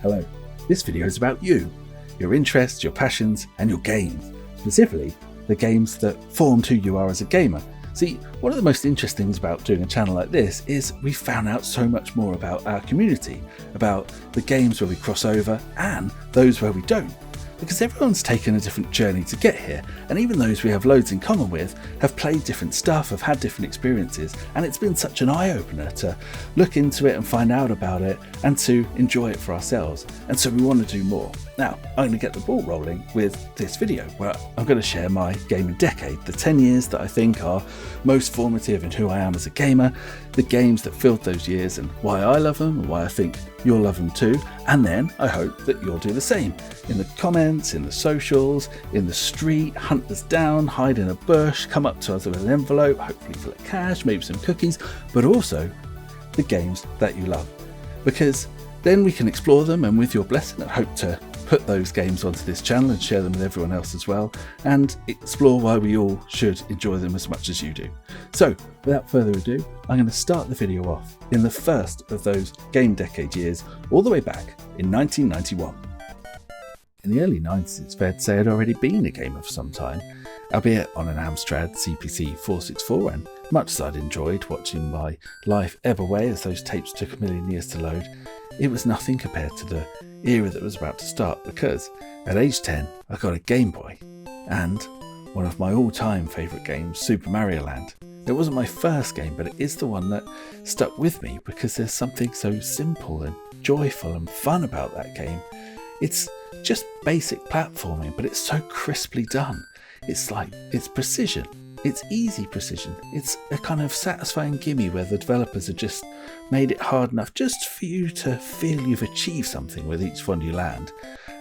Hello, this video is about you, your interests, your passions and your games, specifically the games that formed who you are as a gamer. See, one of the most interesting things about doing a channel like this is we found out so much more about our community, about the games where we cross over and those where we don't. Because everyone's taken a different journey to get here, and even those we have loads in common with have played different stuff, have had different experiences, and it's been such an eye-opener to look into it and find out about it and to enjoy it for ourselves. And so we want to do more. Now, I'm going to get the ball rolling with this video where I'm going to share my gaming decade, the 10 years that I think are most formative in who I am as a gamer, the games that filled those years and why I love them and why I think you'll love them too. And then I hope that you'll do the same. In the comments, in the socials, in the street, hunt us down, hide in a bush, come up to us with an envelope, hopefully full of cash, maybe some cookies, but also the games that you love. Because then we can explore them, and with your blessing, I hope to put those games onto this channel and share them with everyone else as well, and explore why we all should enjoy them as much as you do. So without further ado, I'm going to start the video off in the first of those game decade years, all the way back in 1991. In the early 90s, it's fair to say I'd already been a gamer for some time, albeit on an Amstrad CPC 464, and much as I'd enjoyed watching my life ebb away as those tapes took a million years to load, it was nothing compared to the era that was about to start, because at age 10 I got a Game Boy and one of my all-time favourite games, Super Mario Land. It wasn't my first game, but it is the one that stuck with me because there's something so simple and joyful and fun about that game. It's just basic platforming, but it's so crisply done. It's precision. It's easy precision. It's a kind of satisfying gimme where the developers have just made it hard enough just for you to feel you've achieved something with each one you land.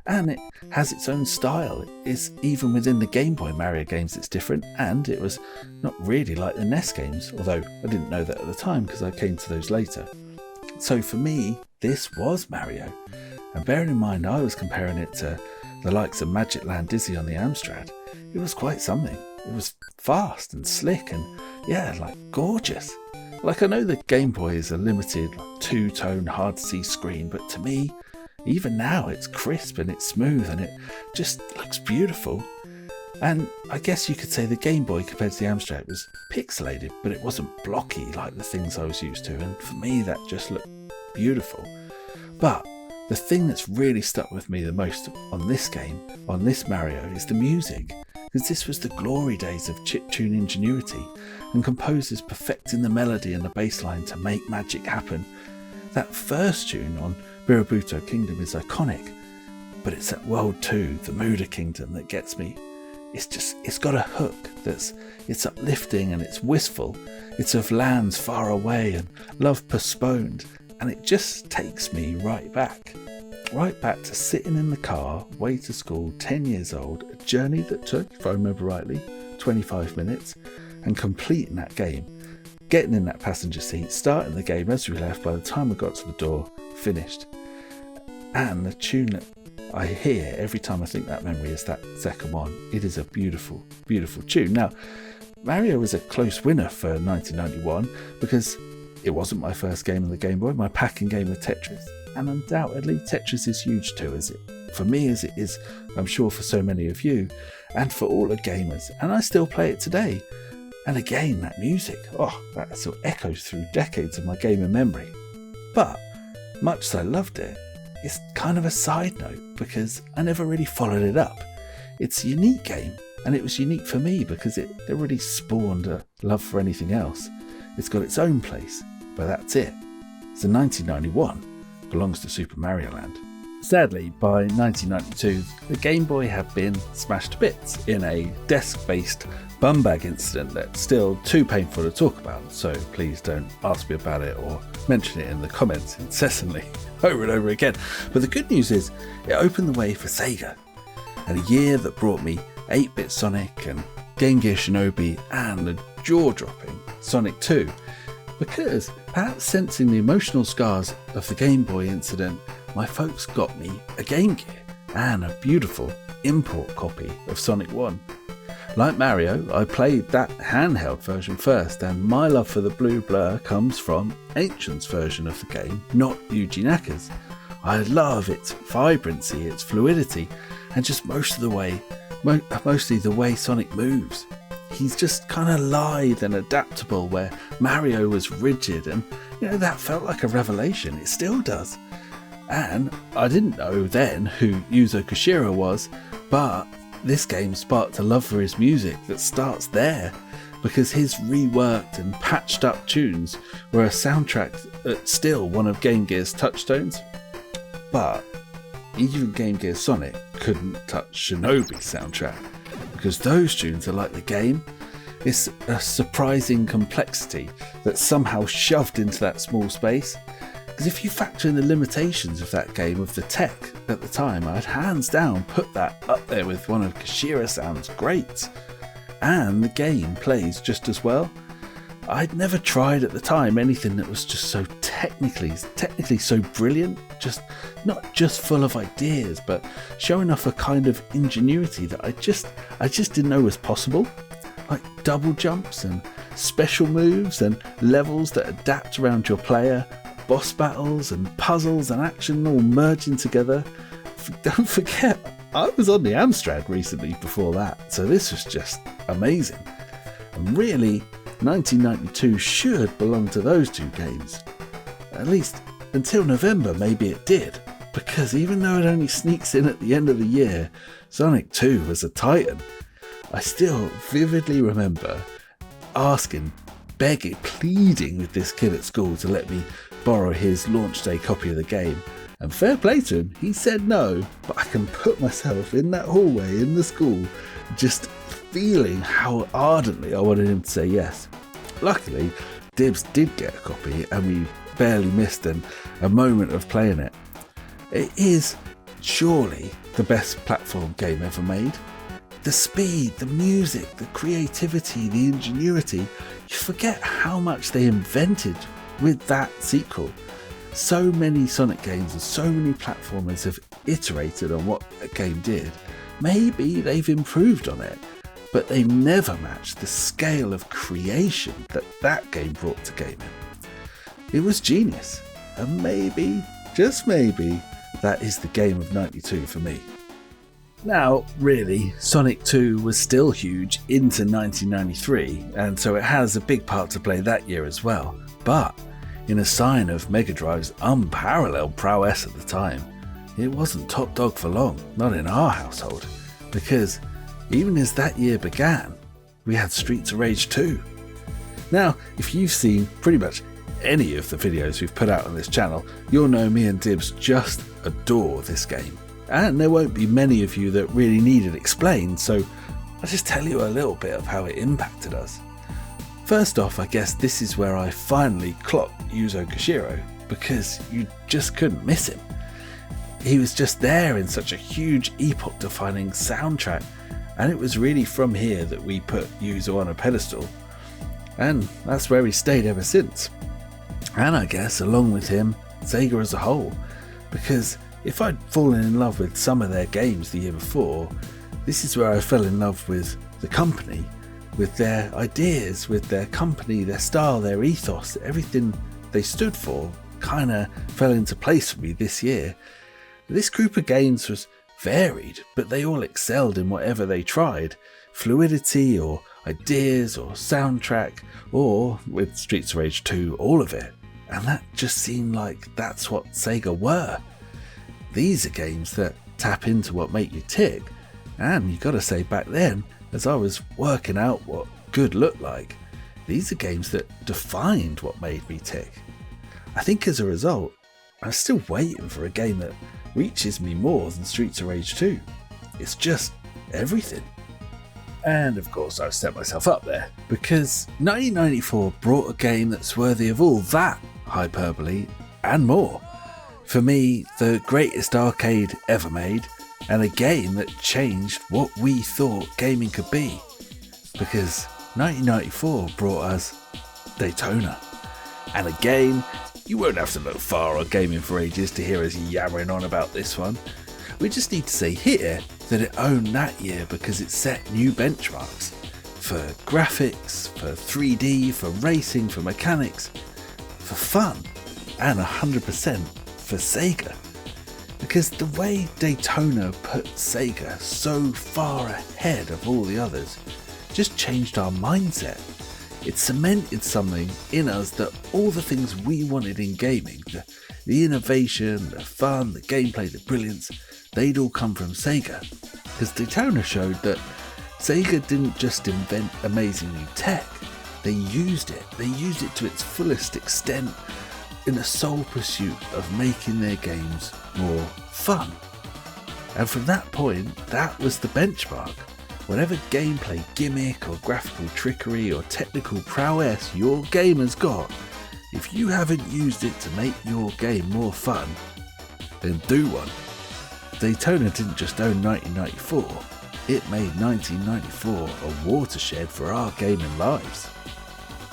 And it has its own style. It's even within the Game Boy Mario games it's different, and it was not really like the NES games, although I didn't know that at the time because I came to those later. So for me, this was Mario. And bearing in mind I was comparing it to the likes of Magic Land Dizzy on the Amstrad, it was quite something. It was fast and slick and gorgeous. I know the Game Boy is a limited two-tone hard to see screen, but to me, even now it's crisp and it's smooth and it just looks beautiful. And I guess you could say the Game Boy compared to the Amstrad was pixelated, but it wasn't blocky like the things I was used to, and for me that just looked beautiful. But the thing that's really stuck with me the most on this game, on this Mario, is the music. Because this was the glory days of chiptune ingenuity and composers perfecting the melody and the bass line to make magic happen. That first tune on Birabuto Kingdom is iconic, but it's that World 2, the Muda Kingdom, that gets me. It's got a hook it's uplifting and it's wistful. It's of lands far away and love postponed, and it just takes me right back to sitting in the car, way to school, 10 years old, a journey that took, if I remember rightly, 25 minutes, and completing that game, getting in that passenger seat, starting the game as we left. By the time we got to the door, finished. And the tune that I hear every time I think that memory is that second one. It is a beautiful, beautiful tune. Now, Mario was a close winner for 1991 because it wasn't my first game on the Game Boy. My packing game with Tetris. And undoubtedly Tetris is huge too, for me as it is, I'm sure, for so many of you and for all the gamers, and I still play it today. And again, that music, that sort of echoes through decades of my gaming memory. But much as I loved it, it's kind of a side note because I never really followed it up. It's a unique game, and it was unique for me because it really spawned a love for anything else. It's got its own place, but that's it. So 1991 belongs to Super Mario Land. Sadly, by 1992, the Game Boy had been smashed to bits in a desk-based bumbag incident that's still too painful to talk about, so please don't ask me about it or mention it in the comments incessantly over and over again. But the good news is, it opened the way for Sega, and a year that brought me 8-bit Sonic and Game Gear Shinobi and the jaw-dropping Sonic 2. Because, perhaps sensing the emotional scars of the Game Boy incident, my folks got me a Game Gear and a beautiful import copy of Sonic 1. Like Mario, I played that handheld version first, and my love for the blue blur comes from Ancient's version of the game, not Yuji Naka's. I love its vibrancy, its fluidity, and just mostly the way Sonic moves. He's just kind of lithe and adaptable, where Mario was rigid, and that felt like a revelation. It still does. And I didn't know then who Yuzo Koshiro was, but this game sparked a love for his music that starts there, because his reworked and patched up tunes were a soundtrack that's still one of Game Gear's touchstones. But even Game Gear Sonic couldn't touch Shinobi's soundtrack, because those tunes are like the game. It's a surprising complexity that's somehow shoved into that small space. Because if you factor in the limitations of that game, of the tech at the time, I'd hands down put that up there with one of Koshiro-san's greats. And the game plays just as well. I'd never tried at the time anything that was just so technically so brilliant, not just full of ideas, but showing off a kind of ingenuity that I just didn't know was possible. Like double jumps and special moves and levels that adapt around your player, boss battles and puzzles and action all merging together. Don't forget, I was on the Amstrad recently before that, so this was just amazing. And really, 1992 should belong to those two games. At least until November, maybe it did, because even though it only sneaks in at the end of the year, Sonic 2 was a titan. I still vividly remember pleading with this kid at school to let me borrow his launch day copy of the game. And fair play to him, he said no, but I can put myself in that hallway in the school just feeling how ardently I wanted him to say yes. Luckily, Dibs did get a copy and we barely missed a moment of playing it. It is surely the best platform game ever made. The speed, the music, the creativity, the ingenuity, you forget how much they invented with that sequel. So many Sonic games and so many platformers have iterated on what a game did. Maybe they've improved on it, but they never matched the scale of creation that game brought to gaming. It was genius, and maybe, just maybe, that is the game of 92 for me. Now, really, Sonic 2 was still huge into 1993, and so it has a big part to play that year as well. But in a sign of Mega Drive's unparalleled prowess at the time, it wasn't top dog for long, not in our household, because even as that year began, we had Streets of Rage 2. Now, if you've seen pretty much any of the videos we've put out on this channel, you'll know me and Dibs just adore this game. And there won't be many of you that really need it explained, so I'll just tell you a little bit of how it impacted us. First off, I guess this is where I finally clocked Yuzo Koshiro, because you just couldn't miss him. He was just there in such a huge epoch-defining soundtrack, and it was really from here that we put Yuzo on a pedestal. And that's where he stayed ever since. And I guess, along with him, Sega as a whole, because if I'd fallen in love with some of their games the year before, this is where I fell in love with the company, with their ideas, with their company, their style, their ethos, everything they stood for kinda fell into place for me this year. This group of games was varied, but they all excelled in whatever they tried. Fluidity or ideas or soundtrack, or with Streets of Rage 2, all of it. And that just seemed like that's what Sega were. These are games that tap into what make you tick, and you gotta say back then, as I was working out what good looked like, these are games that defined what made me tick. I think as a result, I'm still waiting for a game that reaches me more than Streets of Rage 2. It's just everything. And of course I've set myself up there, because 1994 brought a game that's worthy of all that hyperbole and more. For me, the greatest arcade ever made, and a game that changed what we thought gaming could be. Because 1994 brought us Daytona, and a game you won't have to look far on Gaming for Ages to hear us yammering on about this one. We just need to say here that it owned that year because it set new benchmarks for graphics, for 3D, for racing, for mechanics, for fun, and 100% for Sega. because the way Daytona put Sega so far ahead of all the others just changed our mindset. It cemented something in us that all the things we wanted in gaming, the innovation, the fun, the gameplay, the brilliance, they'd all come from Sega. Because Daytona showed that Sega didn't just invent amazing new tech, they used it to its fullest extent in the sole pursuit of making their games more fun. And from that point, that was the benchmark. Whatever gameplay gimmick or graphical trickery or technical prowess your game has got, if you haven't used it to make your game more fun, then do one. Daytona didn't just own 1994, it made 1994 a watershed for our gaming lives.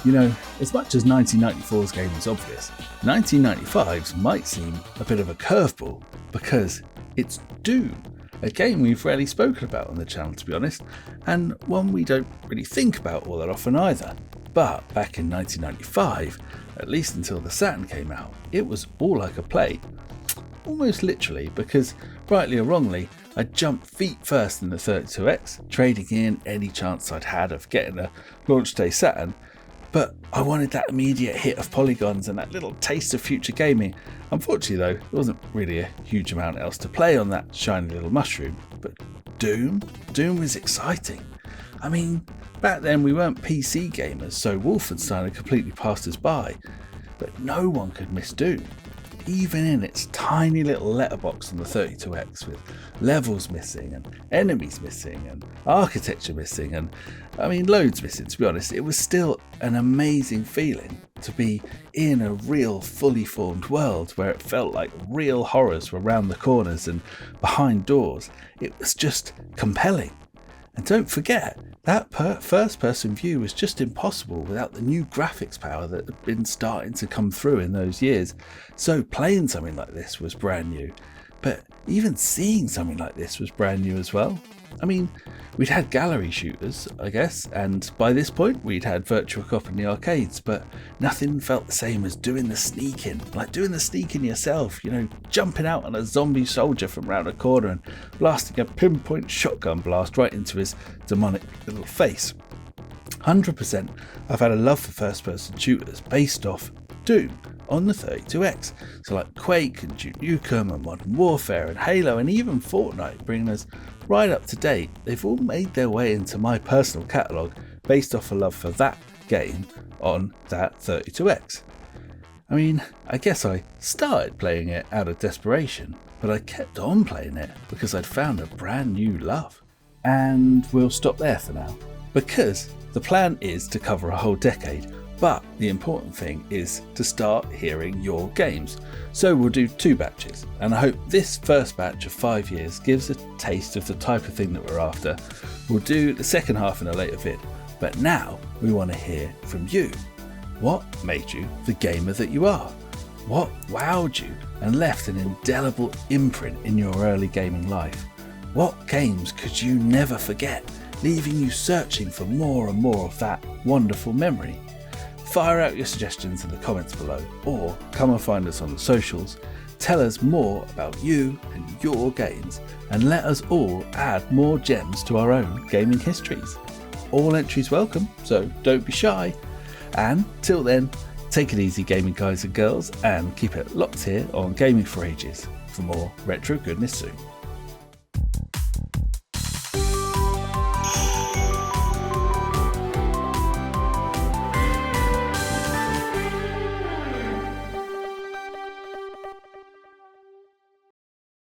You know, as much as 1994's game was obvious, 1995's might seem a bit of a curveball because it's Doom, a game we've rarely spoken about on the channel, to be honest, and one we don't really think about all that often either. But back in 1995, at least until the Saturn came out, it was all I could play. Almost literally, because rightly or wrongly, I jumped feet first in the 32X, trading in any chance I'd had of getting a launch day Saturn. But I wanted that immediate hit of polygons and that little taste of future gaming. Unfortunately though, there wasn't really a huge amount else to play on that shiny little mushroom. But Doom was exciting. I mean, back then we weren't PC gamers, so Wolfenstein had completely passed us by. But no one could miss Doom. Even in its tiny little letterbox on the 32X with levels missing and enemies missing and architecture missing and loads missing, to be honest, it was still an amazing feeling to be in a real fully formed world where it felt like real horrors were around the corners and behind doors. It was just compelling. And don't forget, that first-person view was just impossible without the new graphics power that had been starting to come through in those years. So playing something like this was brand new, but even seeing something like this was brand new as well. I mean, we'd had gallery shooters, I guess, and by this point we'd had Virtua Cop in the arcades, but nothing felt the same as doing the sneaking, like doing the sneaking yourself, you know, jumping out on a zombie soldier from round a corner and blasting a pinpoint shotgun blast right into his demonic little face. 100% I've had a love for first-person shooters based off Doom on the 32X, so like Quake and Duke Nukem and Modern Warfare and Halo and even Fortnite, bringing us right up to date. They've all made their way into my personal catalogue based off a love for that game on that 32X. I mean, I guess I started playing it out of desperation, but I kept on playing it because I'd found a brand new love. And we'll stop there for now, because the plan is to cover a whole decade. But the important thing is to start hearing your games. So we'll do 2 batches, and I hope this first batch of 5 years gives a taste of the type of thing that we're after. We'll do the second half in a later vid, but now we want to hear from you. What made you the gamer that you are? What wowed you and left an indelible imprint in your early gaming life? What games could you never forget, leaving you searching for more and more of that wonderful memory? Fire out your suggestions in the comments below, or come and find us on the socials. Tell us more about you and your games, and let us all add more gems to our own gaming histories. All entries welcome, so don't be shy. And till then, take it easy gaming guys and girls, and keep it locked here on Gaming for Ages for more retro goodness soon.